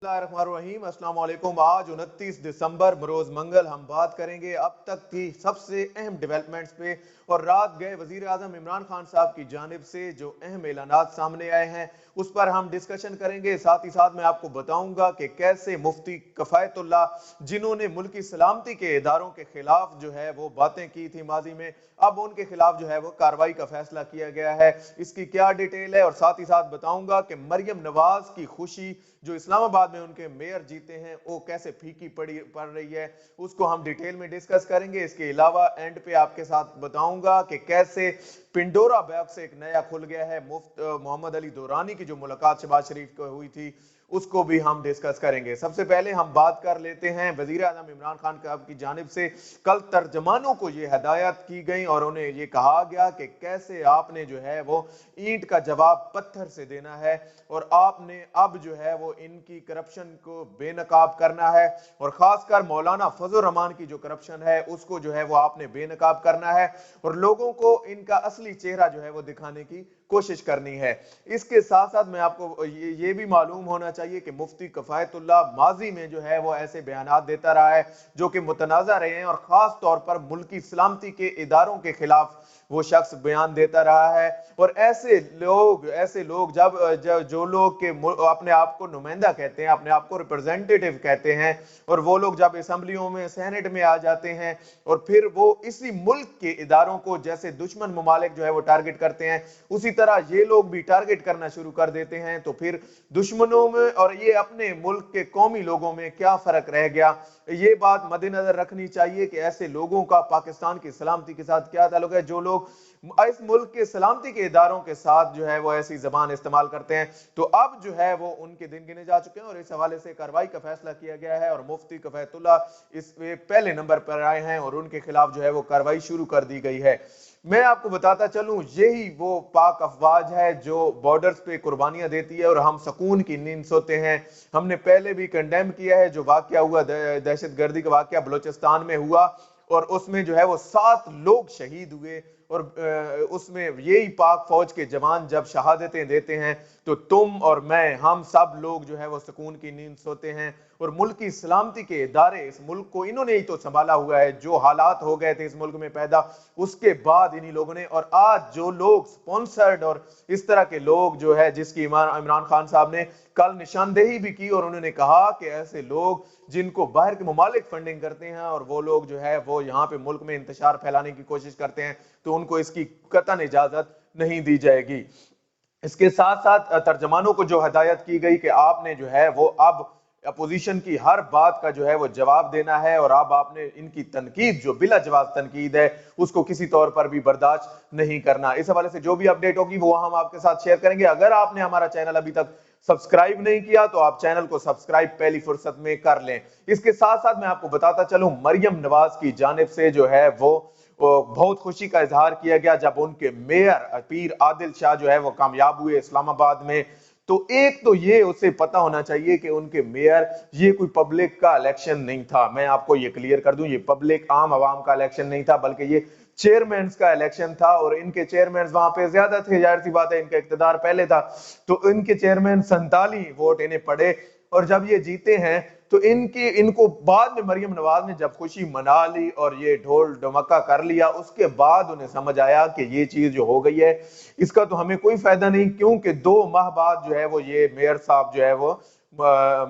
बिस्मिल्लाहिर्रहमानिर्रहीम। अस्सलाम वालेकुम। आज 29 दिसंबर बरोज मंगल हम बात करेंगे अब तक की सबसे अहम डेवलपमेंट्स पे और रात गए वजीर आजम इमरान खान साहब की जानिब से जो अहम ऐलानात सामने आए हैं उस पर हम डिस्कशन करेंगे। साथ ही साथ मैं आपको बताऊंगा कि कैसे मुफ्ती कफायतुल्लाह जिन्होंने मुल्की सलामती के इदारों के खिलाफ जो है वो बातें की थी माजी में, अब उनके खिलाफ जो है वो कार्रवाई का फैसला किया गया है। इसकी क्या डिटेल है और साथ ही साथ बताऊंगा कि मरियम नवाज की खुशी जो इस्लामाबाद में उनके मेयर जीते हैं वो कैसे फीकी पड़ रही है, उसको हम डिटेल में डिस्कस करेंगे। इसके अलावा एंड पे आपके साथ बताऊंगा कि कैसे पिंडोरा बॉक्स से एक नया खुल गया है। मुफ्त मोहम्मद अली दुरानी की जो मुलाकात शहबाज शरीफ को हुई थी उसको भी हम डिस्कस करेंगे। सबसे पहले हम बात कर लेते हैं वजीर आजम इमरान खान साहब की जानिब से कल तर्जमानों को ये हदायत की गई और उन्हें ये कहा गया कि कैसे आपने जो है वो ईंट का जवाब पत्थर से देना है और आपने अब जो है वो इनकी करप्शन को बेनकाब करना है और खासकर मौलाना फजल रहमान की जो करप्शन है उसको जो है वो आपने बेनकाब करना है और लोगों को इनका असली चेहरा जो है वो दिखाने की कोशिश करनी है। इसके साथ साथ मैं आपको ये भी मालूम होना चाहिए कि मुफ्ती कफायतुल्लाह माजी में जो है वो ऐसे बयानात देता रहा है जो कि मुतनाज़ा रहे हैं और खास तौर पर मुल्की सलामती के इदारों के खिलाफ वो शख्स बयान देता रहा है। और ऐसे लोग जो लोग के अपने आप को नुमाइंदा कहते हैं, अपने आप को रिप्रेजेंटेटिव कहते हैं और वो लोग जब असेंबलियों में सेनेट में आ जाते हैं और फिर वो इसी मुल्क के इदारों को जैसे दुश्मन ममालिक जो है वो टारगेट करते हैं उसी तरह ये लोग भी टारगेट करना शुरू कर देते हैं, तो फिर दुश्मनों में और ये अपने मुल्क के कौमी लोगों में क्या फर्क रह गया। ये बात मद्देनजर रखनी चाहिए कि ऐसे लोगों का पाकिस्तान की सलामती के साथ क्या ताल्लुक है जो लोग इस मुल्क के सलामती के इदारों के साथ जो है वो ऐसी जबान इस्तेमाल करते हैं। तो अब जो है वो उनके दिन गिने जा चुके हैं और इस हवाले से कार्रवाई का फैसला किया गया है और मुफ्ती कफायतुल्लाह इस पहले नंबर पर आए हैं और उनके खिलाफ जो है वो कार्रवाई शुरू कर दी गई है। मैं आपको बताता चलूं यही वो पाक अफवाज है जो बॉर्डर्स पे कुर्बानियां देती है और हम सुकून की नींद सोते हैं। हमने पहले भी कंडेम किया है जो वाकया हुआ, दहशतगर्दी का वाकया बलूचिस्तान में हुआ और उसमें जो है वो 7 लोग शहीद हुए और उसमें यही पाक फौज के जवान जब शहादतें देते हैं तो तुम और मैं हम सब लोग जो है वो सुकून की नींद सोते हैं और मुल्क की सलामती के इदारे इस मुल्क को इन्होंने ही तो संभाला हुआ है। जो हालात हो गए थे इस मुल्क में पैदा उसके बाद इन्हीं लोगों ने, और आज जो लोग स्पॉन्सर्ड और इस तरह के लोग जो है जिसकी इमरान खान साहब ने कल निशानदेही भी की और उन्होंने कहा कि ऐसे लोग जिनको बाहर के ममालिक फंडिंग करते हैं और वो लोग जो है वो यहाँ पे मुल्क में इंतशार फैलाने की कोशिश करते हैं तो उनको इसकी कतई इजाजत नहीं दी जाएगी। इसके साथ साथ तर्जमानों को जो हदायत की गई कि आपने जो है वो अब अपोजिशन की हर बात का जो है वो जवाब देना है और अब आपने इनकी तनकीद जो बिला जवाब तनकीद है उसको किसी तौर पर भी बर्दाश्त नहीं करना। इस हवाले से जो भी अपडेट होगी वो हम आपके साथ शेयर करेंगे। अगर आपने हमारा चैनल अभी तक सब्सक्राइब नहीं किया तो आप चैनल को सब्सक्राइब पहली फुर्सत में कर लें। इसके साथ साथ मैं आपको बताता चलूं मरियम नवाज की जानिब से जो है वो बहुत खुशी का इजहार किया गया जब उनके मेयर पीर आदिल शाह जो है वो कामयाब हुए इस्लामाबाद में। तो एक तो ये उसे पता होना चाहिए कि उनके मेयर ये कोई पब्लिक का इलेक्शन नहीं था। मैं आपको ये क्लियर कर दूं, ये पब्लिक आम आवाम का इलेक्शन नहीं था बल्कि ये चेयरमैन का इलेक्शन था और इनके चेयरमैन वहां पे ज्यादा थे, जाहिर सी बात है इनका इक्तदार पहले था तो इनके चेयरमैन 47 वोट इन्हें पड़े और जब ये जीते हैं तो इनको बाद में मरियम नवाज ने जब खुशी मना ली और ये ढोल ढमक्का कर लिया उसके बाद उन्हें समझ आया कि ये चीज जो हो गई है इसका तो हमें कोई फायदा नहीं, क्योंकि 2 माह बाद जो है वो ये मेयर साहब जो है वो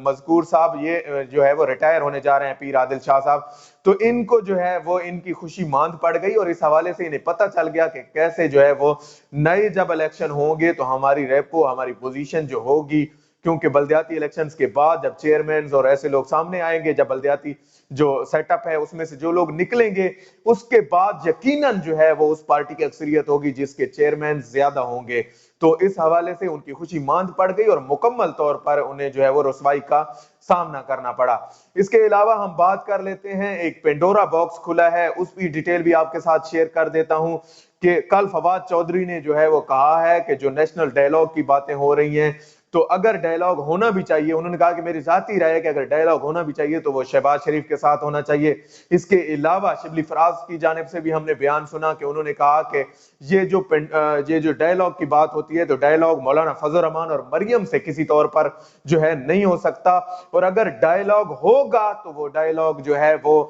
मजकूर साहब ये जो है वो रिटायर होने जा रहे हैं, पीर आदिल शाह साहब। तो इनको जो है वो इनकी खुशी मांद पड़ गई और इस हवाले से इन्हें पता चल गया कि कैसे जो है वो नए जब इलेक्शन होंगे तो हमारी रेपो हमारी पोजीशन जो होगी, क्योंकि बल्दियाती इलेक्शंस के बाद जब चेयरमैन और ऐसे लोग सामने आएंगे, जब बल्दियाती जो सेटअप है उसमें से जो लोग निकलेंगे उसके बाद यकीनन जो है वो उस पार्टी की अक्सरियत होगी जिसके चेयरमैन ज्यादा होंगे। तो इस हवाले से उनकी खुशी मांद पड़ गई और मुकम्मल तौर पर उन्हें जो है वो रुसवाई का सामना करना पड़ा। इसके अलावा हम बात कर लेते हैं, एक पेंडोरा बॉक्स खुला है उसकी डिटेल भी आपके साथ शेयर कर देता हूं कि कल फवाद चौधरी ने जो है वो कहा है कि जो नेशनल डायलॉग की बातें हो रही हैं تو اگر ڈائلاگ ہونا بھی چاہیے، انہوں نے کہا کہ میری ذاتی رائے ہے کہ اگر ڈائلاگ ہونا بھی چاہیے تو وہ شہباز شریف کے ساتھ ہونا چاہیے۔ اس کے علاوہ شبلی فراز کی جانب سے بھی ہم نے بیان سنا کہ انہوں نے کہا کہ یہ جو ڈائلاگ کی بات ہوتی ہے تو ڈائلاگ مولانا فضل الرحمان اور مریم سے کسی طور پر جو ہے نہیں ہو سکتا، اور اگر ڈائلاگ ہوگا تو وہ ڈائلاگ جو ہے وہ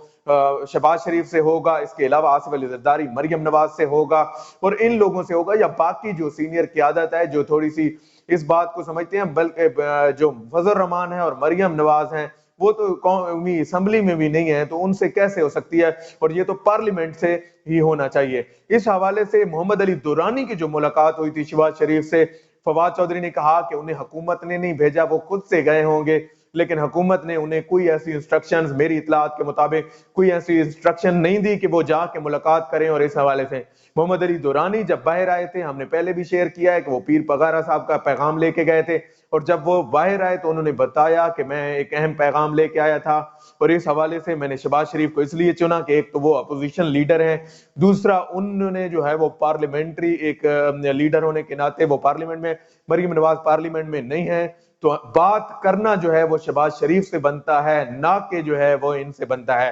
شہباز شریف سے ہوگا، اس کے علاوہ آصف علی زرداری مریم نواز سے ہوگا اور ان لوگوں سے ہوگا، یا باقی جو سینئر قیادت ہے جو تھوڑی سی اس بات کو سمجھتے ہیں، بلکہ جو فضل الرحمان ہیں اور مریم نواز ہیں وہ تو قومی اسمبلی میں بھی نہیں ہے، تو ان سے کیسے ہو سکتی ہے، اور یہ تو پارلیمنٹ سے ہی ہونا چاہیے۔ اس حوالے سے محمد علی دورانی کی جو ملاقات ہوئی تھی شہباز شریف سے، فواد چودھری نے کہا کہ انہیں حکومت نے نہیں بھیجا، وہ خود سے گئے ہوں گے، لیکن حکومت نے انہیں کوئی ایسی انسٹرکشنز، میری اطلاعات کے مطابق کوئی ایسی انسٹرکشن نہیں دی کہ وہ جا کے ملاقات کریں۔ اور اس حوالے سے محمد علی دورانی جب باہر آئے تھے، ہم نے پہلے بھی شیئر کیا ہے کہ وہ پیر پگارا صاحب کا پیغام لے کے گئے تھے، اور جب وہ باہر آئے تو انہوں نے بتایا کہ میں ایک اہم پیغام لے کے آیا تھا، اور اس حوالے سے میں نے شہباز شریف کو اس لیے چنا کہ ایک تو وہ اپوزیشن لیڈر ہیں، دوسرا انہوں نے جو ہے وہ پارلیمنٹری ایک لیڈر ہونے کے ناطے وہ پارلیمنٹ میں، مریم نواز پارلیمنٹ میں نہیں ہے، تو بات کرنا جو ہے وہ شہباز شریف سے بنتا ہے، نہ کہ جو ہے وہ ان سے بنتا ہے۔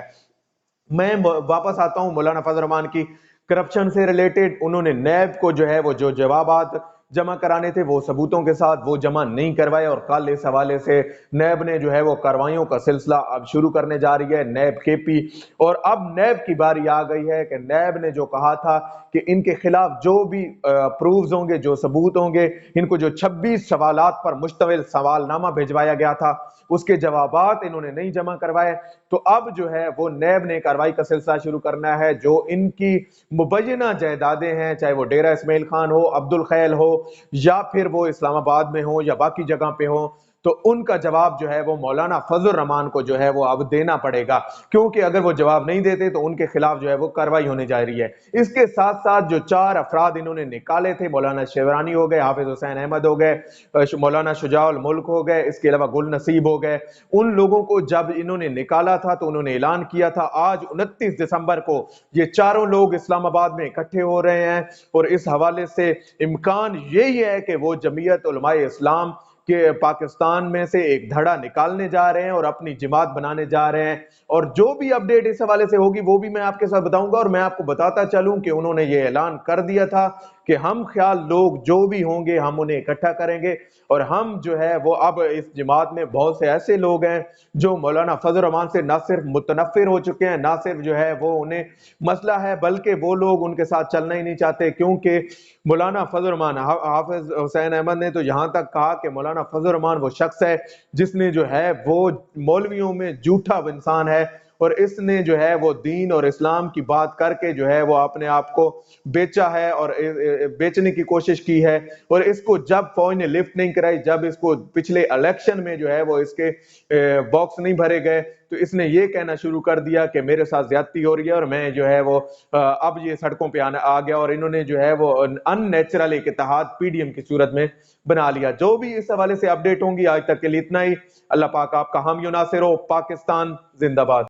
میں واپس آتا ہوں مولانا فضل الرحمان کی کرپشن سے ریلیٹڈ، انہوں نے نیب کو جو ہے وہ جو جوابات جمع کرانے تھے وہ ثبوتوں کے ساتھ وہ جمع نہیں کروائے، اور کل اس حوالے سے نیب نے جو ہے وہ کاروائیوں کا سلسلہ اب شروع کرنے جا رہی ہے، نیب کے پی، اور اب نیب کی باری آ گئی ہے کہ نیب نے جو کہا تھا کہ ان کے خلاف جو بھی پروفز ہوں گے، جو ثبوت ہوں گے، ان کو جو 26 سوالات پر مشتمل سوال نامہ بھیجوایا گیا تھا اس کے جوابات انہوں نے نہیں جمع کروائے، تو اب جو ہے وہ نیب نے کارروائی کا سلسلہ شروع کرنا ہے۔ جو ان کی مبینہ جائیدادیں ہیں، چاہے وہ ڈیرہ اسماعیل خان ہو، عبد الخیل ہو، یا پھر وہ اسلام آباد میں ہوں یا باقی جگہ پہ ہوں، تو ان کا جواب جو ہے وہ مولانا فضل الرحمان کو جو ہے وہ اب دینا پڑے گا، کیونکہ اگر وہ جواب نہیں دیتے تو ان کے خلاف جو ہے وہ کارروائی ہونے جا رہی ہے۔ اس کے ساتھ ساتھ جو 4 افراد انہوں نے نکالے تھے، مولانا شیورانی ہو گئے، حافظ حسین احمد ہو گئے، مولانا شجاع الملک ہو گئے، اس کے علاوہ گل نصیب ہو گئے، ان لوگوں کو جب انہوں نے نکالا تھا تو انہوں نے اعلان کیا تھا آج 29 دسمبر کو یہ چاروں لوگ اسلام آباد میں اکٹھے ہو رہے ہیں، اور اس حوالے سے امکان یہی ہے کہ وہ جمعیت علماء اسلام کہ پاکستان میں سے ایک دھڑا نکالنے جا رہے ہیں اور اپنی جماعت بنانے جا رہے ہیں، اور جو بھی اپڈیٹ اس حوالے سے ہوگی وہ بھی میں آپ کے ساتھ بتاؤں گا۔ اور میں آپ کو بتاتا چلوں کہ انہوں نے یہ اعلان کر دیا تھا کہ ہم خیال لوگ جو بھی ہوں گے ہم انہیں اکٹھا کریں گے، اور ہم جو ہے وہ اب اس جماعت میں بہت سے ایسے لوگ ہیں جو مولانا فضل الرحمان سے نہ صرف متنفر ہو چکے ہیں، نہ صرف جو ہے وہ انہیں مسئلہ ہے، بلکہ وہ لوگ ان کے ساتھ چلنا ہی نہیں چاہتے، کیونکہ مولانا فضل الرحمان، حافظ حسین احمد نے تو یہاں تک کہا کہ مولانا فضل الرحمان وہ شخص ہے جس نے جو ہے وہ مولویوں میں جھوٹا انسان ہے، اور اس نے جو ہے وہ دین اور اسلام کی بات کر کے جو ہے وہ اپنے آپ کو بیچا ہے اور بیچنے کی کوشش کی ہے، اور اس کو جب فوج نے لفٹ نہیں کرائی، جب اس کو پچھلے الیکشن میں جو ہے وہ اس کے باکس نہیں بھرے گئے، تو اس نے یہ کہنا شروع کر دیا کہ میرے ساتھ زیادتی ہو رہی ہے اور میں جو ہے وہ اب یہ سڑکوں پہ آ گیا، اور انہوں نے جو ہے وہ ان نیچرل ایک اتحاد پی ڈی ایم کی صورت میں بنا لیا۔ جو بھی اس حوالے سے اپڈیٹ ہوں گی آج تک کے لیے اتنا ہی۔ اللہ پاک آپ کا حامی و ناصر ہو۔ پاکستان زندہ باد۔